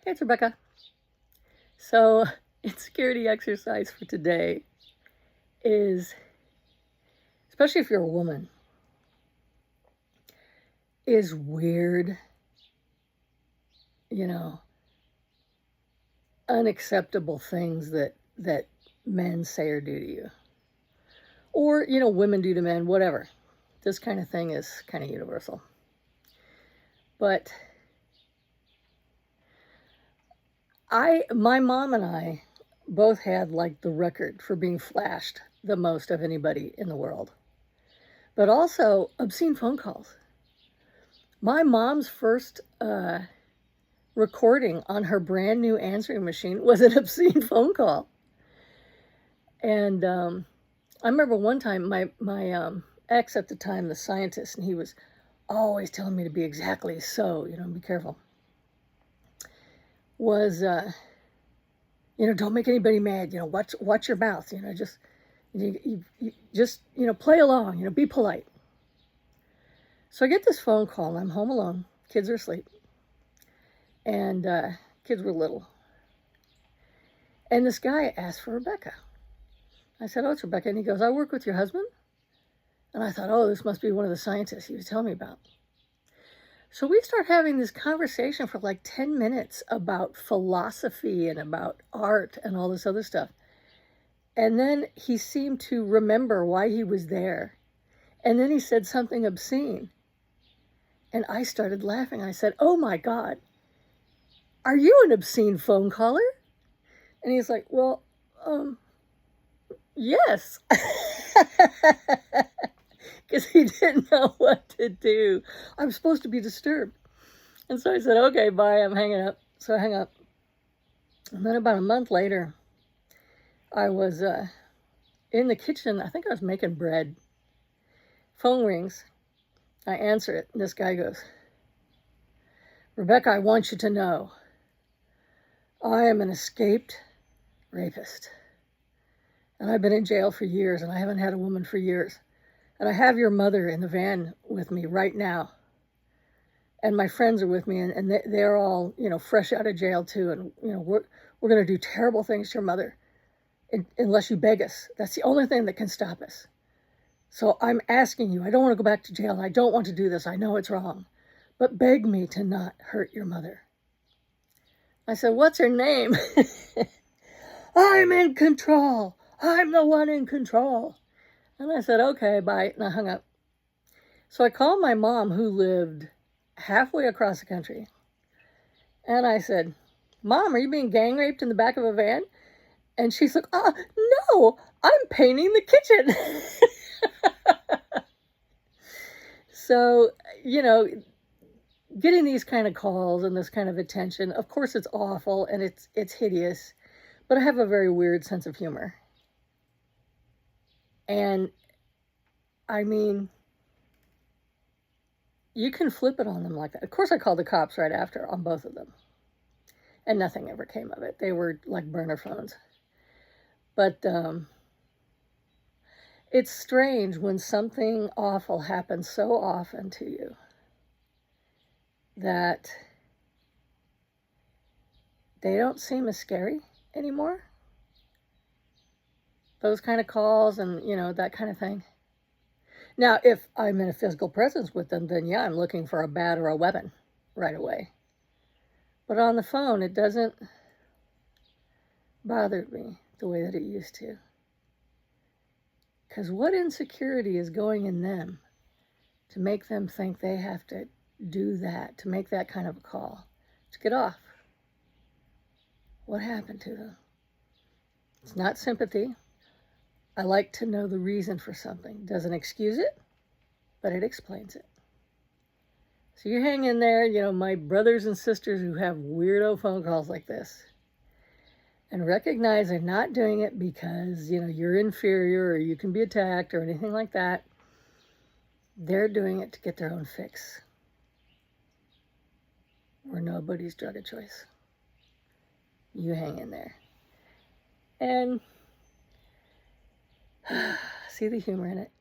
Hey, it's Rebecca. So, insecurity exercise for today is, especially if you're a woman, is weird, you know, unacceptable things that men say or do to you. Or, women do to men, whatever. This kind of thing is kind of universal. But my mom and I both had like the record for being flashed the most of anybody in the world. But also obscene phone calls. My mom's first recording on her brand new answering machine was an obscene phone call. And I remember one time my ex at the time, the scientist, and he was always telling me to be exactly so, be careful, was, don't make anybody mad, watch your mouth, you just, play along, be polite. So I get this phone call, and I'm home alone. Kids are asleep. And kids were little. And this guy asked for Rebecca. I said, oh, it's Rebecca. And he goes, I work with your husband? And I thought, oh, this must be one of the scientists he was telling me about. So we start having this conversation for like 10 minutes about philosophy and about art and all this other stuff. And then he seemed to remember why he was there. And then he said something obscene. And I started laughing. I said, oh my God, are you an obscene phone caller? And he's like, well, yes. Because he didn't know what to do. I'm supposed to be disturbed. And so I said, okay, bye, I'm hanging up. So I hang up. And then about a month later, I was in the kitchen. I think I was making bread. Phone rings. I answer it, and this guy goes, Rebecca, I want you to know, I am an escaped rapist. And I've been in jail for years, and I haven't had a woman for years. And I have your mother in the van with me right now. And my friends are with me, and they're all, fresh out of jail too. And, we're going to do terrible things to your mother unless you beg us. That's the only thing that can stop us. So I'm asking you, I don't want to go back to jail, and I don't want to do this. I know it's wrong. But beg me to not hurt your mother. I said, what's her name? I'm in control. I'm the one in control. And I said, okay, bye. And I hung up. So I called my mom, who lived halfway across the country. And I said, Mom, are you being gang raped in the back of a van? And she's like, no, I'm painting the kitchen. So, getting these kind of calls and this kind of attention, of course it's awful and it's hideous, but I have a very weird sense of humor. And I mean, you can flip it on them like that. Of course I called the cops right after on both of them. And nothing ever came of it. They were like burner phones. But it's strange when something awful happens so often to you that they don't seem as scary anymore. Those kind of calls and, that kind of thing. Now, if I'm in a physical presence with them, then yeah, I'm looking for a bat or a weapon right away. But on the phone, it doesn't bother me the way that it used to. Because what insecurity is going in them to make them think they have to do that, to make that kind of a call, to get off? What happened to them? It's not sympathy. I like to know the reason for something. Doesn't excuse it, but it explains it. So you hang in there, my brothers and sisters who have weirdo phone calls like this, and recognize they're not doing it because, you're inferior or you can be attacked or anything like that. They're doing it to get their own fix. We're nobody's drug of choice. You hang in there. And see the humor in it.